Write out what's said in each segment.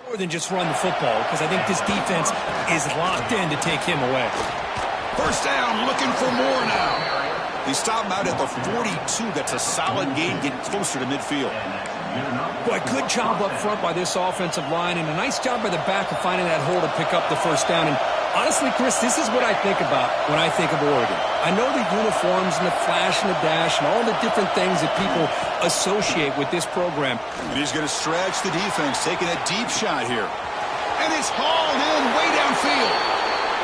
More than just run the football, because I think this defense is locked in to take him away. First down, looking for more now. He stopped him out at the 42. That's a solid gain, getting closer to midfield. Boy, good job up front by this offensive line, and a nice job by the back of finding that hole to pick up the first down. And honestly, Chris, this is what I think about when I think of Oregon. I know the uniforms and the flash and the dash and all the different things that people associate with this program. And he's going to stretch the defense, taking a deep shot here. And it's hauled in way downfield.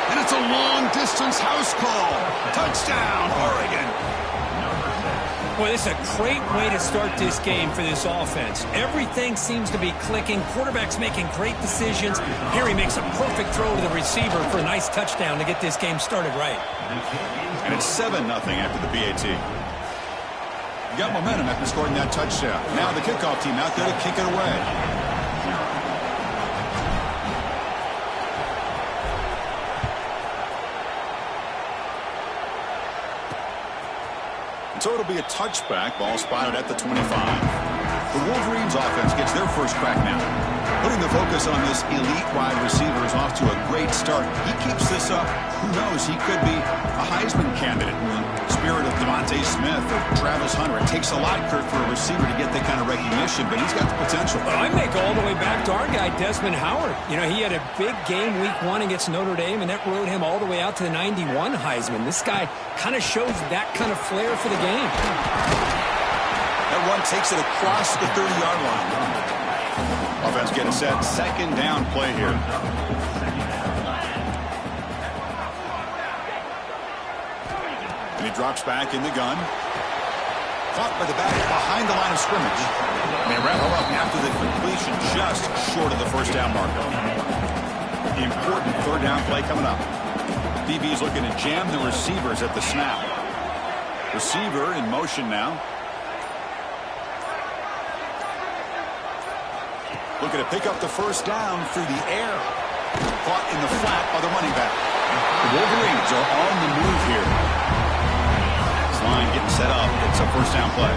And it's a long-distance house call. Touchdown, Oregon. Boy, this is a great way to start this game for this offense. Everything seems to be clicking. Quarterback's making great decisions. Here he makes a perfect throw to the receiver for a nice touchdown to get this game started right. And it's 7-0 after the PAT. You got momentum after scoring that touchdown. Now the kickoff team out there to kick it away. So it'll be a touchback. Ball spotted at the 25. The Wolverines offense gets their first crack now. Putting the focus on this elite wide receiver is off to a great start. He keeps this up. Who knows? He could be a Heisman candidate in the spirit of Devontae Smith or Travis Hunter. It takes a lot, Kurt, for a receiver to get that kind of recognition, but he's got the potential. Well, I make all the way back to our guy, Desmond Howard. You know, he had a big game week 1 against Notre Dame, and that rode him all the way out to the 91 Heisman. This guy kind of shows that kind of flair for the game. That run takes it across the 30-yard line. Offense getting set. Second down play here. And he drops back in the gun. Caught by the back behind the line of scrimmage. And they wrap him up after the completion just short of the first down marker. The important third down play coming up. DB's looking to jam the receivers at the snap. Receiver in motion now. Looking to pick up the first down through the air. Caught in the flat by the running back. The Wolverines are on the move here. This line getting set up. It's a first down play.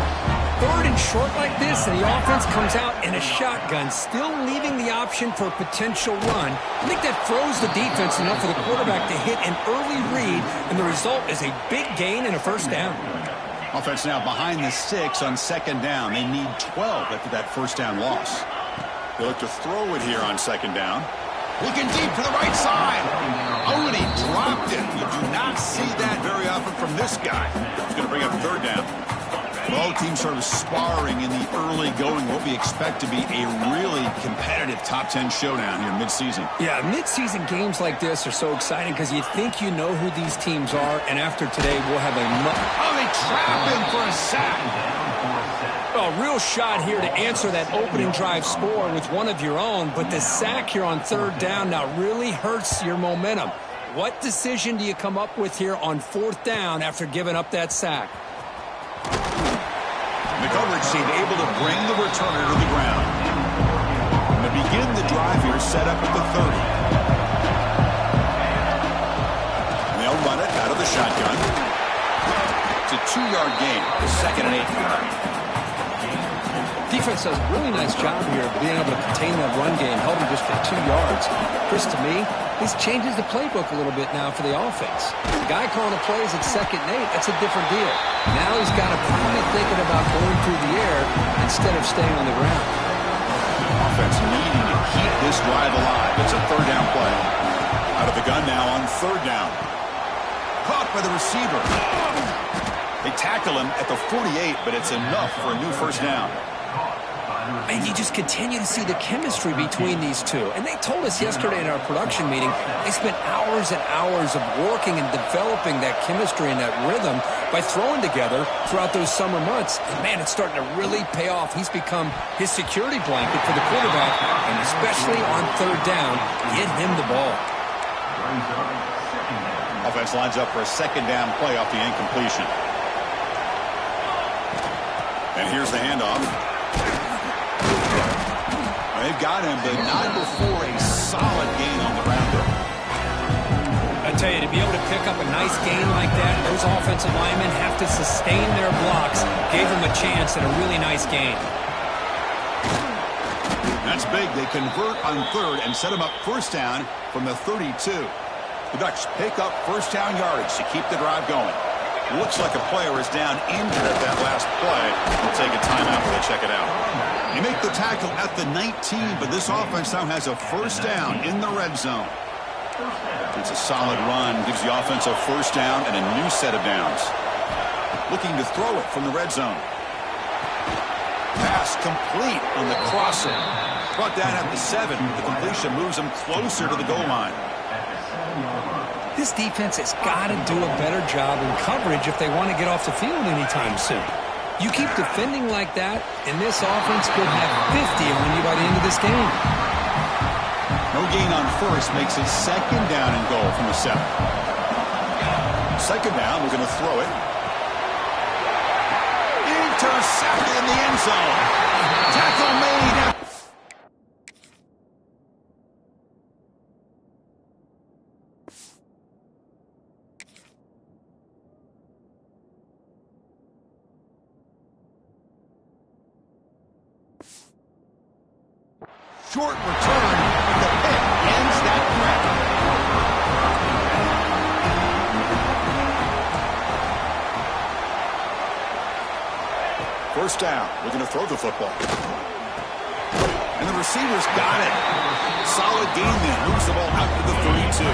Third and short like this, and the offense comes out in a shotgun, still leaving the option for a potential run. I think that throws the defense enough for the quarterback to hit an early read, and the result is a big gain and a first down. Offense now behind the 6 on second down. They need 12 after that first down loss. They look to throw it here on second down. Looking deep to the right side. Oh, and he dropped it. You do not see that very often from this guy. He's going to bring up third down. Both teams sort of sparring in the early going, what we expect to be a really competitive top 10 showdown here midseason. Yeah, midseason games like this are so exciting because you think you know who these teams are, and after today we'll have a... Oh, they trap him for a sack. A real shot here to answer that opening drive score with one of your own, but the sack here on third down now really hurts your momentum. What decision do you come up with here on fourth down after giving up that sack? The coverage team able to bring the returner to the ground. And to begin the drive here, set up at the 30. And they'll run it out of the shotgun. It's a 2-yard gain, second and 8. Defense does a really nice job here of being able to contain that run game, held him just for 2 yards. Chris, to me, this changes the playbook a little bit now for the offense. The guy calling the plays at second and 8, that's a different deal. Now he's got to probably thinking about going through the air instead of staying on the ground. Offense needing to keep this drive alive. It's a third down play. Out of the gun now on third down. Caught by the receiver. They tackle him at the 48, but it's enough for a new first down. And you just continue to see the chemistry between these two. And they told us yesterday in our production meeting, they spent hours and hours of working and developing that chemistry and that rhythm by throwing together throughout those summer months. And, man, it's starting to really pay off. He's become his security blanket for the quarterback, and especially on third down, get him the ball. Offense lines up for a second down play off the incompletion. And here's the handoff. They've got him, but not before a solid gain on the rounder. I tell you, to be able to pick up a nice gain like that, those offensive linemen have to sustain their blocks. Gave them a chance at a really nice gain. That's That's big. They convert on third and set them up first down from the 32. The Ducks pick up first down yardage to keep the drive going. Looks like a player is down injured at that last play. They'll take a timeout while they check it out. They make the tackle at the 19, but this offense now has a first down in the red zone. It's a solid run. Gives the offense a first down and a new set of downs. Looking to throw it from the red zone. Pass complete on the crosser. Brought down at the 7. The completion moves them closer to the goal line. This defense has got to do a better job in coverage if they want to get off the field anytime soon. You keep defending like that, and this offense could have 50 on you by the end of this game. No gain on first makes it second down and goal from the 7. Second down, we're going to throw it. Intercepted in the end zone. Tackle made. Short return. The pick ends that threat. First down. We're going to throw the football. And the receiver's got it. Solid gain there. Moves the ball out to the 32.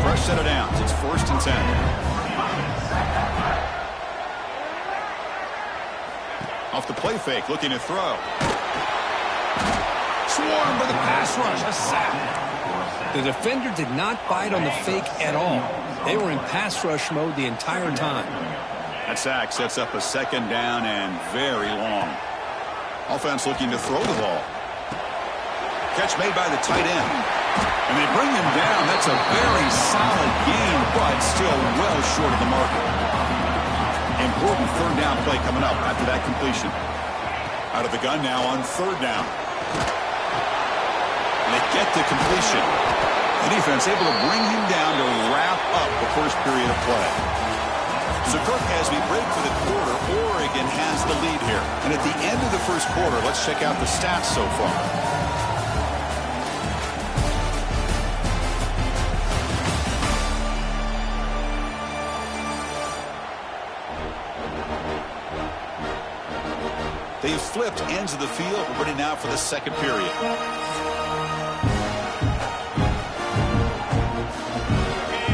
Fresh set of downs. It's first and 10. Off the play fake. Looking to throw. Swarmed by the pass rush. A sack. The defender did not bite on the fake at all. They were in pass rush mode the entire time. That sack sets up a second down and very long. Offense looking to throw the ball. Catch made by the tight end. And they bring him down. That's a very solid gain, but still well short of the marker. Important third down play coming up after that completion. Out of the gun now on third down. And they get the completion. The defense able to bring him down to wrap up the first period of play. So, Kirk, as we break for the quarter, Oregon has the lead here. And at the end of the first quarter, let's check out the stats so far. They've flipped ends of the field. We're ready now for the second period.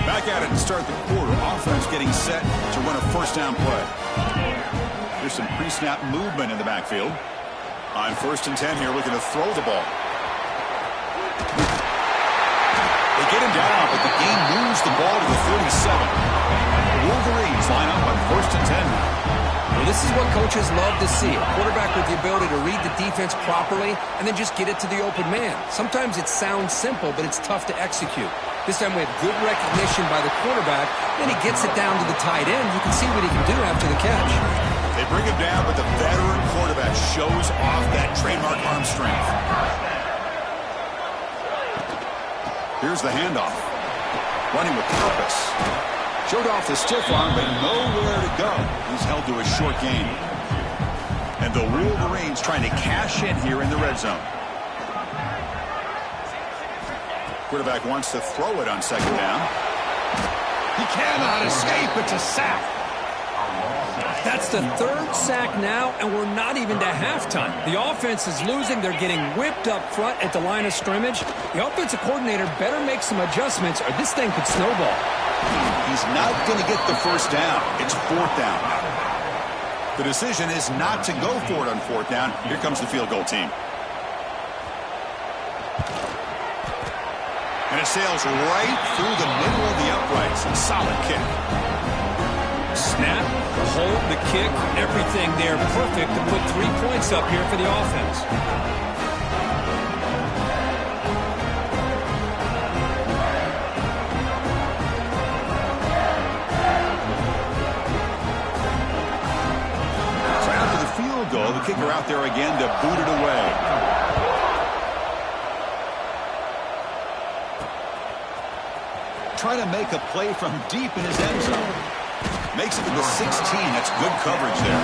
Back at it to start the quarter. Offense getting set to run a first down play. There's some pre-snap movement in the backfield. On first and 10 here, looking to throw the ball. They get him down, but the game moves the ball to the 37. The Wolverines line up on first and 10 now. Well, this is what coaches love to see. A quarterback with the ability to read the defense properly and then just get it to the open man. Sometimes it sounds simple, but it's tough to execute. This time we have good recognition by the quarterback. Then he gets it down to the tight end. You can see what he can do after the catch. They bring him down, but the veteran quarterback shows off that trademark arm strength. Here's the handoff. Running with purpose. Showed off the stiff arm, but nowhere to go. He's held to a short gain. And the Wolverines trying to cash in here in the red zone. Quarterback wants to throw it on second down. He cannot escape. It's a sack. That's the third sack now, and we're not even to halftime. The offense is losing. They're getting whipped up front at the line of scrimmage. The offensive coordinator better make some adjustments, or this thing could snowball. He's not going to get the first down. It's fourth down. The decision is not to go for it on fourth down. Here comes the field goal team. And it sails right through the middle of the uprights. A solid kick. Snap, the hold, the kick, everything there perfect to put 3 points up here for the offense. So after the field goal, the kicker out there again to boot it away. Trying to make a play from deep in his end zone. Makes it to the 16. That's good coverage there.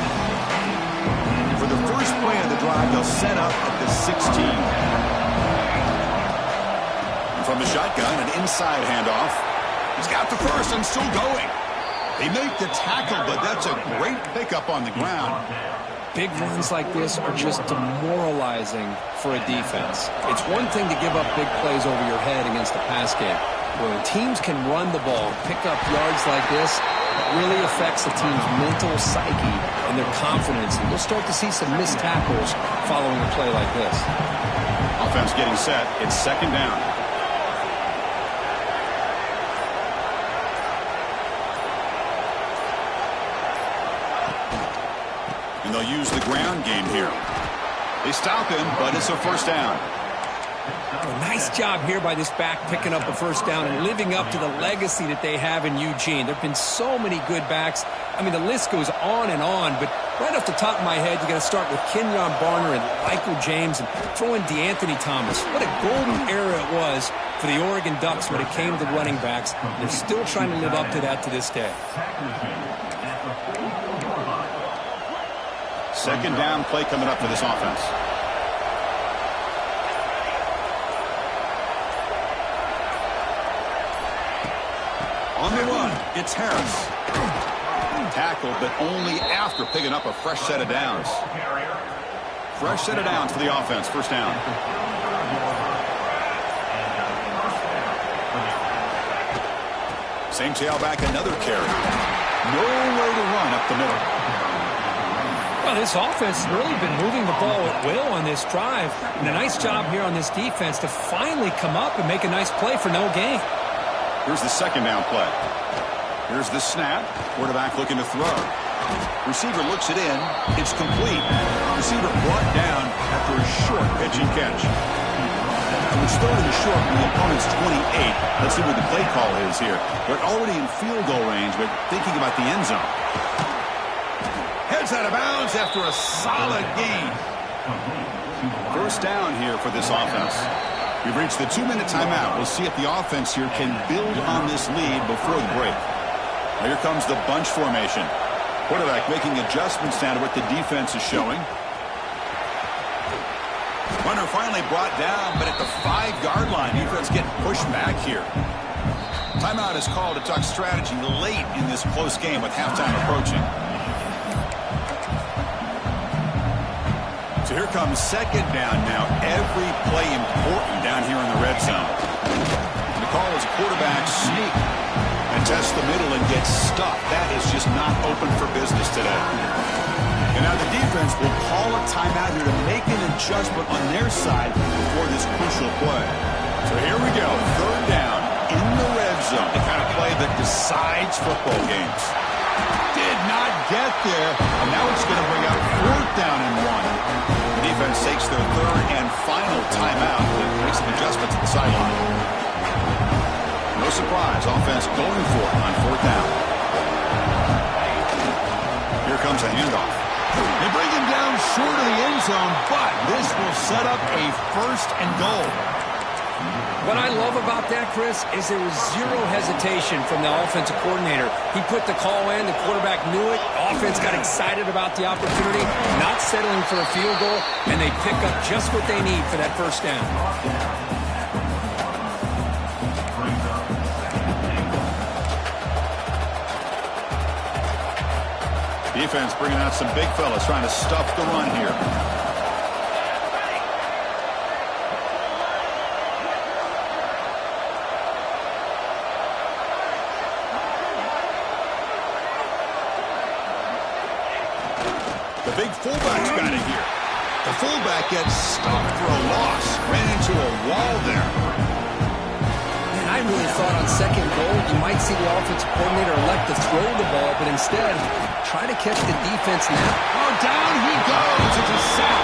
For the first play of the drive. drive, they'll set up at the 16. And from the shotgun, an inside handoff. He's got the first and still going. They make the tackle, but that's a great pickup on the ground. Big runs like this are just demoralizing for a defense. It's one thing to give up big plays over your head against a pass game. When teams can run the ball, pick up yards like this, it really affects the team's mental psyche and their confidence. And we'll start to see some missed tackles following a play like this. Offense getting set. It's second down. And they'll use the ground game here. They stop him, but it's a first down. A nice job here by this back picking up a first down and living up to the legacy that they have in Eugene. There have been so many good backs. I mean, the list goes on and on, but right off the top of my head, you got to start with Kenyon Barner and Michael James and throw in DeAnthony Thomas. What a golden era it was for the Oregon Ducks when it came to running backs. They're still trying to live up to that to this day. Second down play coming up for this offense. On the run, it's Harris. Tackled, but only after picking up a fresh set of downs. Fresh set of downs for the offense. First down. Same tailback, another carry. Nowhere to run up the middle. Well, this offense has really been moving the ball at will on this drive. And a nice job here on this defense to finally come up and make a nice play for no gain. Here's the second down play. Here's the snap. Quarterback looking to throw. Receiver looks it in. It's complete. Receiver brought down after a short pitch and catch. It's thrown in the short from the opponent's 28. Let's see what the play call is here. They're already in field goal range, but thinking about the end zone. Heads out of bounds after a solid gain. First down here for this offense. We've reached the 2-minute timeout. We'll see if the offense here can build on this lead before the break. Now here comes the bunch formation. Quarterback making adjustments down to what the defense is showing. Runner finally brought down, but at the 5-yard line, defense getting pushed back here. Timeout is called to talk strategy late in this close game with halftime approaching. So here comes second down now. Every play important down here in the red zone. The call is a quarterback sneak and test the middle and get stuffed. That is just not open for business today. And now the defense will call a timeout here to make an adjustment on their side before this crucial play. So here we go. Third down in the red zone. The kind of play that decides football games. Did not get there. And now it's going to bring out fourth down and 1. The defense takes their third and final timeout to make some adjustments at the sideline. No surprise, offense going for it on fourth down. Here comes a handoff. They bring him down short of the end zone, but this will set up a first and goal. What I love about that, Chris, is there was zero hesitation from the offensive coordinator. He put the call in, the quarterback knew it, offense got excited about the opportunity, not settling for a field goal, and they pick up just what they need for that first down. Defense bringing out some big fellas trying to stuff the run here. The big fullback's got it here. The fullback gets stopped for a loss. Ran into a wall there. And I really thought on second goal you might see the offensive coordinator elect to throw the ball, but instead try to catch the defense now. Oh, down he goes. It's a sack.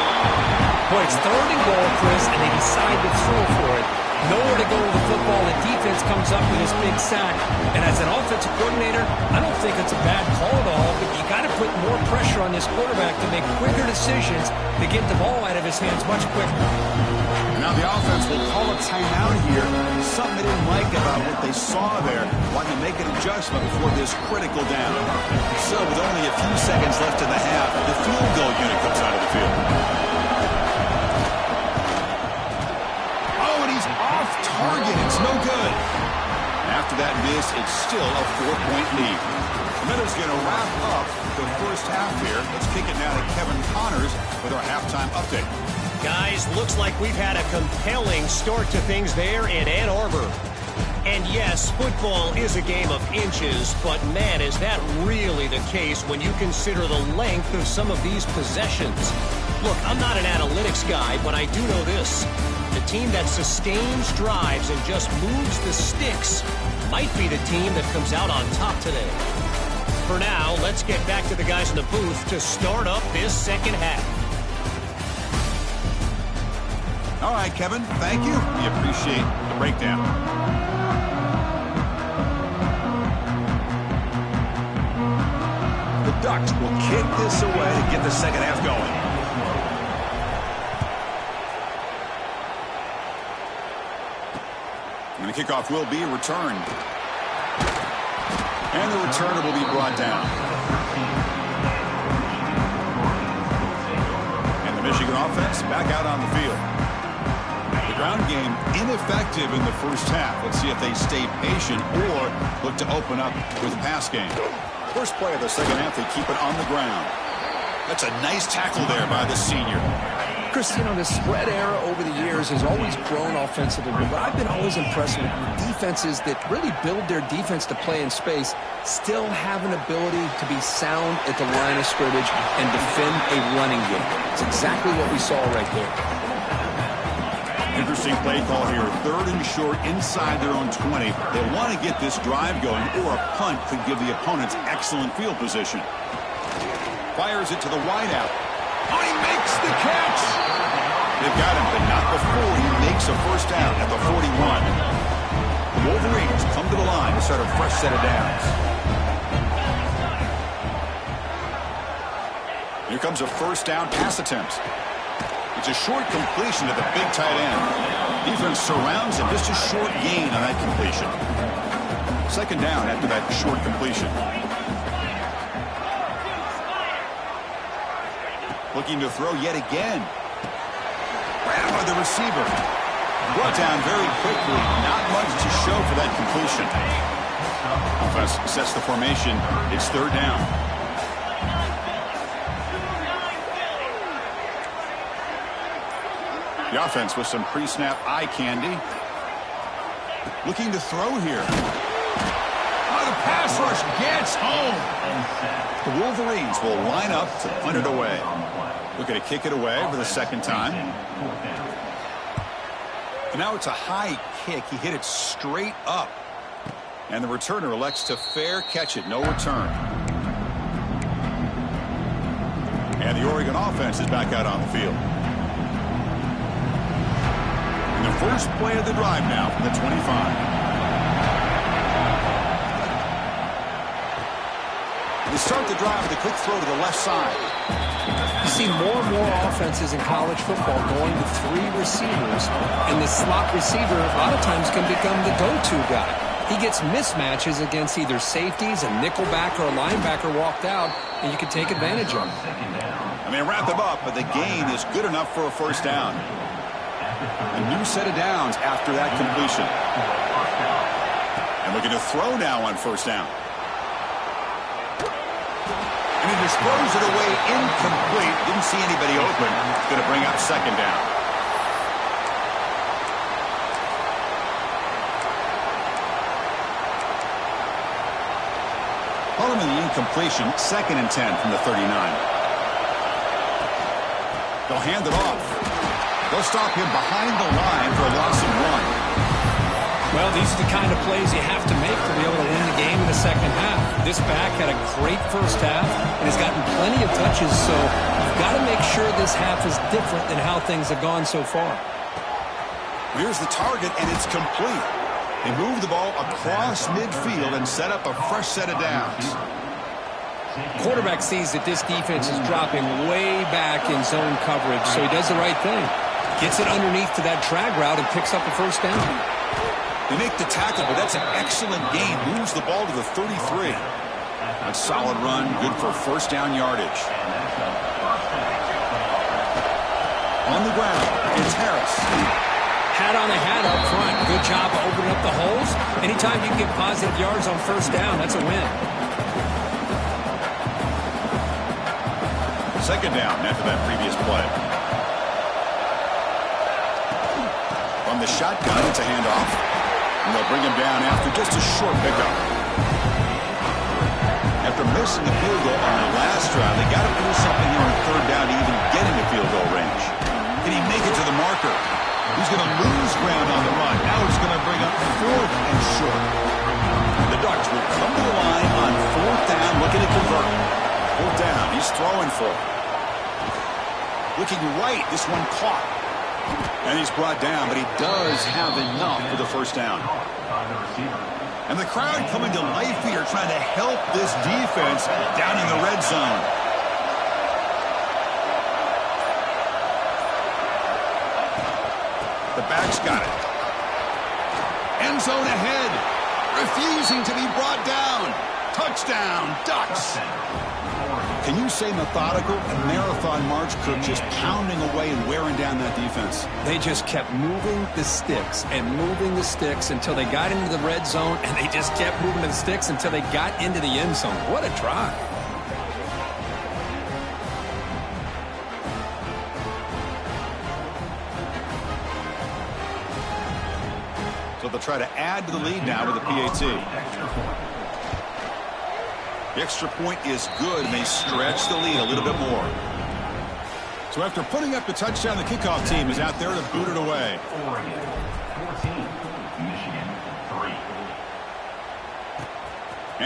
Boy, it's third and goal, Chris, and they decide to throw for it. Nowhere to go with the football. The defense comes up with this big sack. And as an offensive coordinator, I don't think it's a bad call at all, but you got to put more pressure on this quarterback to make quicker decisions to get the ball out of his hands much quicker. Now the offense will call a timeout here. Something they didn't like about what they saw there. Wanting to make an adjustment before this critical down. So with only a few seconds left in the half, the field goal unit comes out of the field. after that miss, it's still a 4-point lead. That is going to wrap up the first half here. Let's kick it now to Kevin Connors with our halftime update. Guys, looks like we've had a compelling start to things there in Ann Arbor. And yes, football is a game of inches, but man, is that really the case when you consider the length of some of these possessions. Look, I'm not an analytics guy, but I do know this. The team that sustains drives and just moves the sticks might be the team that comes out on top today. For now, let's get back to the guys in the booth to start up this second half. All right, Kevin, thank you. We appreciate the breakdown. The Ducks will kick this away to get the second half going. And the kickoff will be returned. And the returner will be brought down. And the Michigan offense back out on the field. The ground game ineffective in the first half. Let's see if they stay patient or look to open up with a pass game. First play of the second half, they keep it on the ground. That's a nice tackle there by the senior. Chris, you know, the spread era over the years has always grown offensively, but I've been always impressed with defenses that really build their defense to play in space, still have an ability to be sound at the line of scrimmage and defend a running game. It's exactly what we saw right there. Interesting play call here. 3rd and short inside their own 20. They want to get this drive going, or a punt could give the opponents excellent field position. Fires it to the wideout. Oh, he makes the catch! They've got him, but not before he makes a first down at the 41. The Wolverines come to the line to start a fresh set of downs. Here comes a first down pass attempt. It's a short completion to the big tight end. Defense surrounds him, just a short gain on that completion. Second down after that short completion. Looking to throw yet again. Ran by the receiver. Brought down very quickly. Not much to show for that completion. Offense sets the formation. It's 3rd down. The offense with some pre-snap eye candy. Looking to throw here. Oh, the pass rush gets home. The Wolverines will line up to punt it away. Looking to kick it away for the second time. And now it's a high kick. He hit it straight up. And the returner elects to fair catch it. No return. And the Oregon offense is back out on the field. And the first play of the drive now from the 25. They start the drive with a quick throw to the left side. You see more and more offenses in college football going to 3 receivers, and the slot receiver a lot of times can become the go-to guy. He gets mismatches against either safeties, a nickelback, or a linebacker walked out, and you can take advantage of it. And they wrap them up, but the gain is good enough for a first down. A new set of downs after that completion. And looking to throw now on first down. And he just throws it away incomplete. Didn't see anybody open. Going to bring up second down. Following the incompletion, 2nd and 10 from the 39. They'll hand it off. They'll stop him behind the line for a loss of 1. Well, these are the kind of plays you have to make to be able to win the game in the second half. This back had a great first half and has gotten plenty of touches, so you've got to make sure this half is different than how things have gone so far. Here's the target, and it's complete. They move the ball across midfield and set up a fresh set of downs. Quarterback sees that this defense is dropping way back in zone coverage, so he does the right thing. Gets it underneath to that drag route and picks up a first down. They make the tackle, but that's an excellent gain. Moves the ball to the 33. A solid run, good for first down yardage. On the ground, it's Harris. Hat on a hat up front. Good job of opening up the holes. Anytime you can get positive yards on first down, that's a win. Second down after that previous play. From the shotgun, it's a handoff. And they'll bring him down after just a short pickup. After missing the field goal on the last drive, they got to produce something here on third down to even get into field goal range. Can he make it to the marker? He's going to lose ground on the run. Now it's going to bring up fourth and short. The Ducks will come to the line on fourth down, looking to convert. Fourth down, he's throwing for it. Looking right, this one caught. And he's brought down, but he does have enough for the first down. And the crowd coming to life here, trying to help this defense down in the red zone. The back's got it. End zone ahead. Refusing to be brought down. Touchdown, Ducks. Can you say methodical? A marathon march, Kirk, just pounding away and wearing down that defense. They just kept moving the sticks and moving the sticks until they got into the red zone, and they just kept moving the sticks until they got into the end zone. What a drive. So they'll try to add to the lead now with a PAT. The extra point is good, and they stretch the lead a little bit more. So after putting up the touchdown, the kickoff team is out there to boot it away. 14, Michigan 3.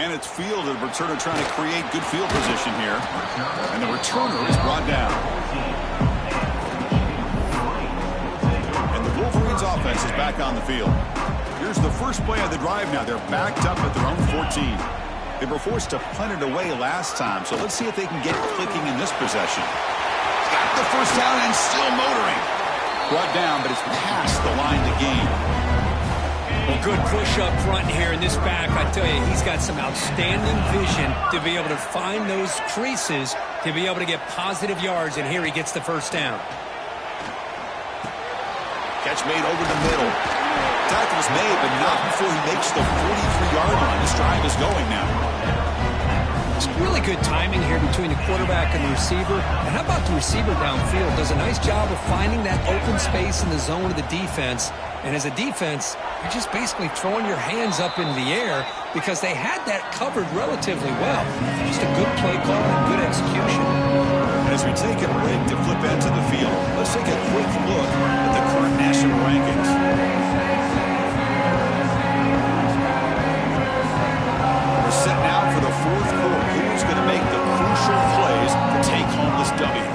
And it's field, the returner trying to create good field position here. And the returner is brought down. And the Wolverines offense is back on the field. Here's the first play of the drive now. They're backed up at their own 14. They were forced to punt it away last time, so let's see if they can get clicking in this possession. Got the first down and still motoring. Brought down, but it's past the line to gain. Well, good push up front here in this back. I tell you, he's got some outstanding vision to be able to find those creases, to be able to get positive yards, and here he gets the first down. Catch made over the middle. Tackle is made, but not before he makes the 43-yard line. This drive is going now. It's really good timing here between the quarterback and the receiver. And how about the receiver downfield? Does a nice job of finding that open space in the zone of the defense. And as a defense, you're just basically throwing your hands up in the air because they had that covered relatively well. Just a good play call and good execution. As we take a break to flip into the field, let's take a quick look at the current national rankings. We're set now for the fourth quarter. Who's going to make the crucial plays to take home this W?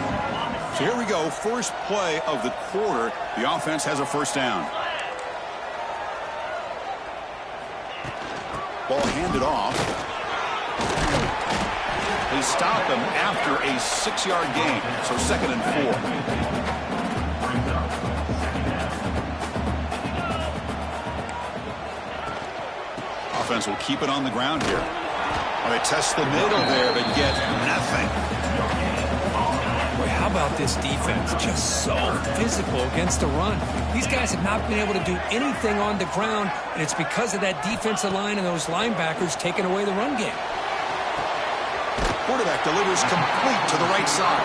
So here we go. First play of the quarter. The offense has a first down. Ball handed off. They stop him after a 6-yard gain. So 2nd and 4. Offense will keep it on the ground here. Well, they test the middle there, but get nothing. Boy, how about this defense? Just so physical against the run. These guys have not been able to do anything on the ground, and it's because of that defensive line and those linebackers taking away the run game. Quarterback delivers complete to the right side.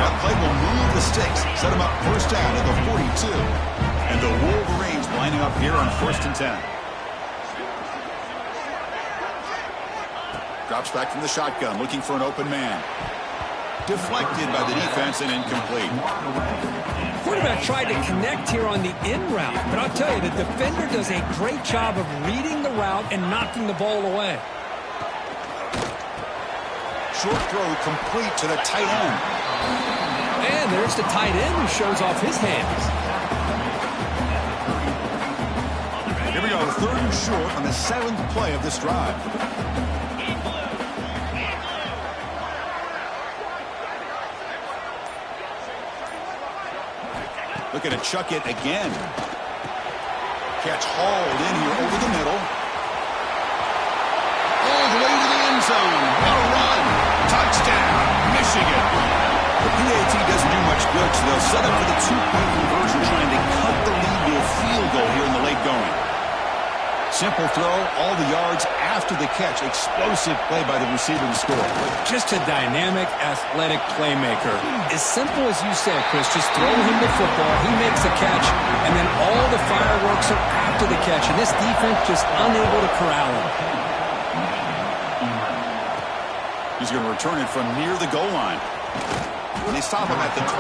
That play will move the sticks, set him up first down at the 42. And the Wolverines lining up here on 1st and 10. Drops back from the shotgun, looking for an open man. Deflected by the defense and incomplete. Quarterback tried to connect here on the in route, but I'll tell you, the defender does a great job of reading the route and knocking the ball away. Short throw complete to the tight end. And there's the tight end who shows off his hands. Here we go, 3rd and short on the 7th play of this drive. Looking to chuck it again. Catch hauled in here over the middle. All the way to the end zone. What a run. Touchdown, Michigan. The PAT doesn't do much good, so they'll set up for the 2-point conversion, trying to cut the lead to a field goal here in the late going. Simple throw, all the yards after the catch. Explosive play by the receiver to score. Just a dynamic, athletic playmaker. As simple as you said, Chris, just throw him the football, he makes a catch, and then all the fireworks are after the catch, and this defense just unable to corral him. He's going to return it from near the goal line. They stop him at the 23.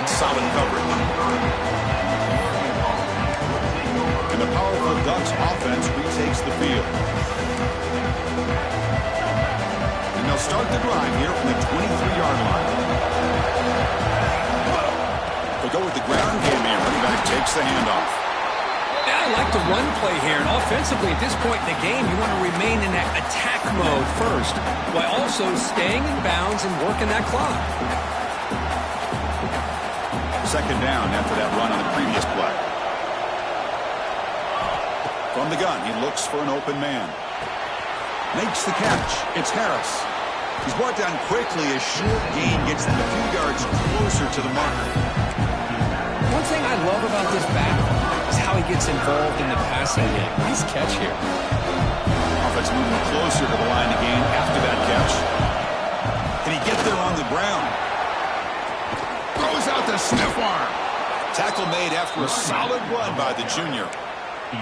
That's solid coverage. And the powerful Ducks offense retakes the field. And they'll start the drive here from the 23-yard line. They go with the ground game here. Running back takes the handoff. Yeah, I like the run play here. And offensively, at this point in the game, you want to remain in that attack mode first, while also staying in bounds and working that clock. Second down after that run on the previous play. From the gun, he looks for an open man. Makes the catch. It's Harris. He's brought down quickly. A short gain gets them a few yards closer to the marker. One thing I love about this back is how he gets involved in the passing game. Nice catch here. Offense moving closer to the line of gain after that catch. Can he get there on the ground? Throws out the stiff arm. Tackle made after a solid run by the junior.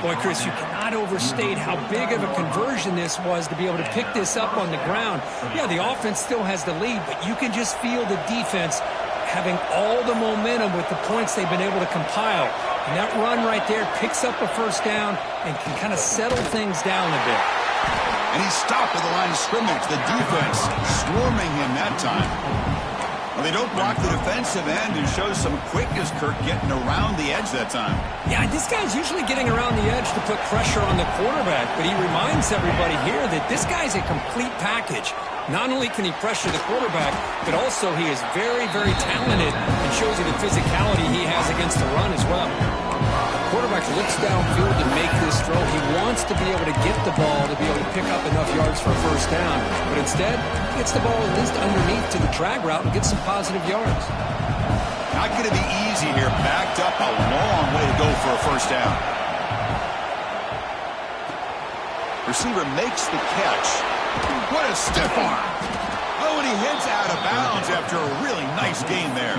Boy, Chris, you cannot overstate how big of a conversion this was to be able to pick this up on the ground. Yeah, the offense still has the lead, but you can just feel the defense having all the momentum with the points they've been able to compile. And that run right there picks up a first down and can kind of settle things down a bit. And he's stopped at the line of scrimmage. The defense swarming him that time. Well, they don't block the defensive end and shows some quickness, Kirk, getting around the edge that time. Yeah, this guy's usually getting around the edge to put pressure on the quarterback, but he reminds everybody here that this guy's a complete package. Not only can he pressure the quarterback, but also he is very, very talented and shows you the physicality he has against the run as well. Quarterback looks downfield to make this throw. He wants to be able to get the ball to be able to pick up enough yards for a first down. But instead, he gets the ball at least underneath to the drag route and gets some positive yards. Not going to be easy here. Backed up a long way to go for a first down. Receiver makes the catch. What a stiff arm. Oh, and he hits out of bounds after a really nice gain there.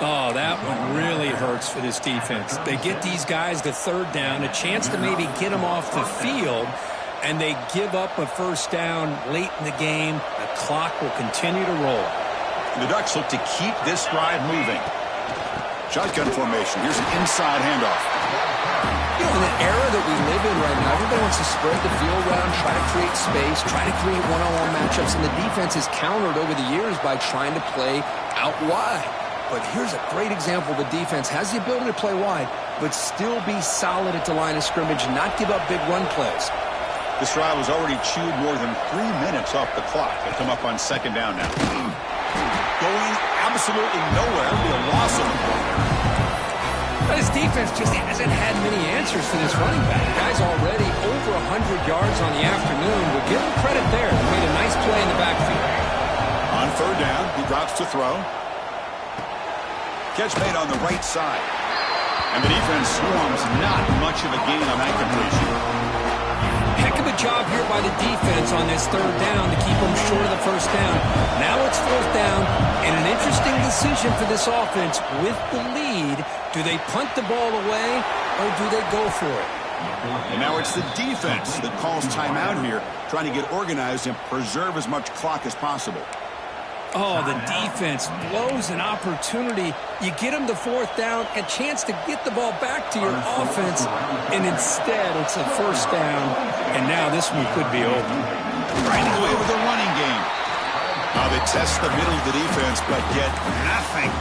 Oh, that one really hurts for this defense. They get these guys the third down, a chance to maybe get them off the field, and they give up a first down late in the game. The clock will continue to roll. The Ducks look to keep this drive moving. Shotgun formation. Here's an inside handoff. You know, in the era that we live in right now, everybody wants to spread the field around, try to create space, try to create one-on-one matchups, and the defense is countered over the years by trying to play out wide. But here's a great example. The defense has the ability to play wide, but still be solid at the line of scrimmage and not give up big run plays. This drive was already chewed more than 3 minutes off the clock. They come up on second down now. Going absolutely nowhere. It'll be a loss of the ball there. This defense just hasn't had many answers for this running back. The guy's already over 100 yards on the afternoon. We'll give him credit there. He made a nice play in the backfield. On third down, he drops to throw. Catch made on the right side. And the defense swarms. Not much of a gain on that completion. Heck of a job here by the defense on this third down to keep them short of the first down. Now it's fourth down, and an interesting decision for this offense. With the lead, do they punt the ball away, or do they go for it? And now it's the defense that calls timeout here, trying to get organized and preserve as much clock as possible. Oh, the defense blows an opportunity. You get them the fourth down, a chance to get the ball back to your offense, and instead it's a first down, and now this one could be over. Right away with a running game. They test the middle of the defense, but get nothing.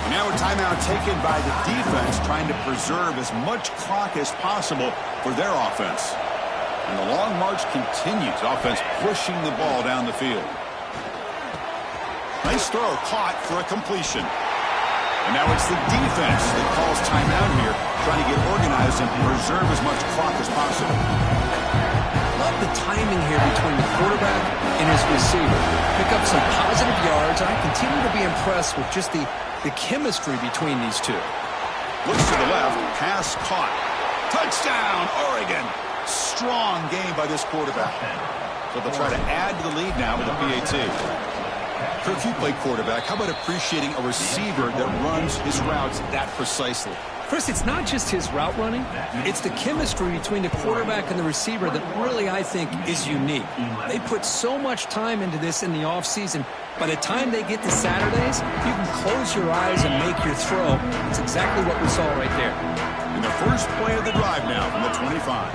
And now a timeout taken by the defense, trying to preserve as much clock as possible for their offense. And the long march continues. Offense pushing the ball down the field. Nice throw, caught for a completion. And now it's the defense that calls timeout here, trying to get organized and preserve as much clock as possible. Love the timing here between the quarterback and his receiver. Pick up some positive yards. I continue to be impressed with just the chemistry between these two. Looks to the left, pass caught. Touchdown, Oregon. Strong game by this quarterback. So they'll try to add to the lead now with a PAT. Kirk, you play quarterback. How about appreciating a receiver that runs his routes that precisely? Chris, it's not just his route running. It's the chemistry between the quarterback and the receiver that really, I think, is unique. They put so much time into this in the offseason. By the time they get to Saturdays, you can close your eyes and make your throw. It's exactly what we saw right there. In the first play of the drive now from the 25.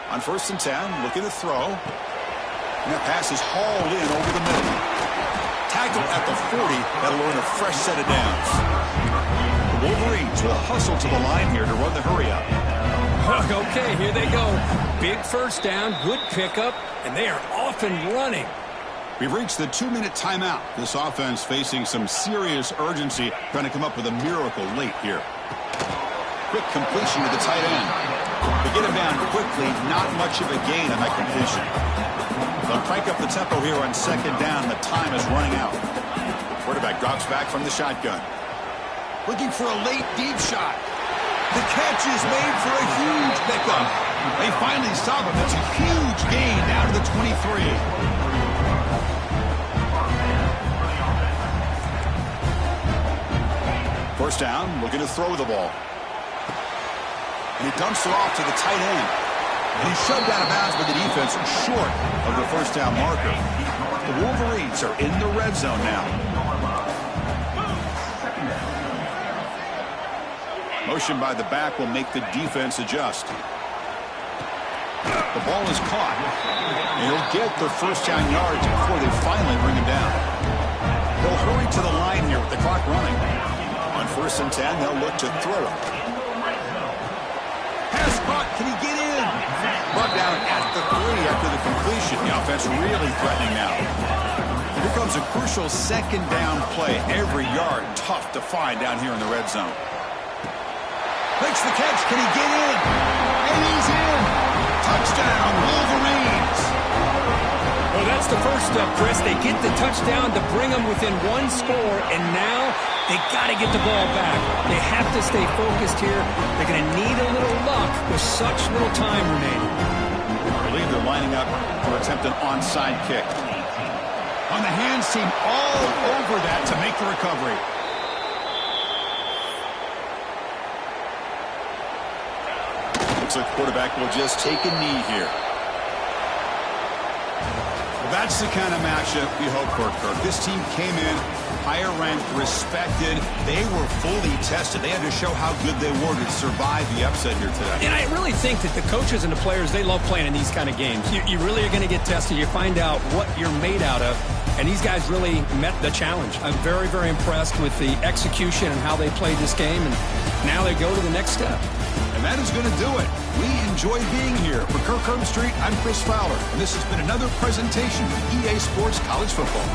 On 1st and 10, looking to throw. And that pass is hauled in over the middle. Tackle at the 40. That'll earn a fresh set of downs. The Wolverines will hustle to the line here to run the hurry up. Okay, here they go. Big first down, good pickup, and they are off and running. We've reached the 2-minute timeout. This offense facing some serious urgency, trying to come up with a miracle late here. Quick completion to the tight end. They get him down quickly, not much of a gain on that completion. They'll crank up the tempo here on 2nd down. The time is running out. Quarterback drops back from the shotgun. Looking for a late deep shot. The catch is made for a huge pickup. They finally stop him. That's a huge gain down to the 23. First down, looking to throw the ball. And he dumps it off to the tight end. And he's shoved out of bounds by the defense short of the first down marker. The Wolverines are in the red zone now. Motion by the back will make the defense adjust. The ball is caught. And he'll get the first down yards before they finally bring him down. They'll hurry to the line here with the clock running. On 1st and 10, they'll look to throw it. Pass caught. Can he get in? Brought down at the 3 after the completion. The offense really threatening now. Here comes a crucial 2nd down play. Every yard tough to find down here in the red zone. Makes the catch. Can he get in? And he's in. Touchdown, Wolverines. Well, that's the first step, Chris. They get the touchdown to bring them within 1 score, and now they got to get the ball back. They have to stay focused here. They're going to need a little luck with such little time remaining. I believe they're lining up to attempt an onside kick. On the hands team, all over that to make the recovery. Looks like the quarterback will just take a knee here. That's the kind of matchup we hope for, Kirk. This team came in higher ranked, respected. They were fully tested. They had to show how good they were to survive the upset here today. And I really think that the coaches and the players, they love playing in these kind of games. You really are going to get tested. You find out what you're made out of. And these guys really met the challenge. I'm very, very impressed with the execution and how they played this game. And now they go to the next step. And that is going to do it. We enjoy being here. For Kirk Herbstreit, I'm Chris Fowler. And this has been another presentation of EA Sports College Football.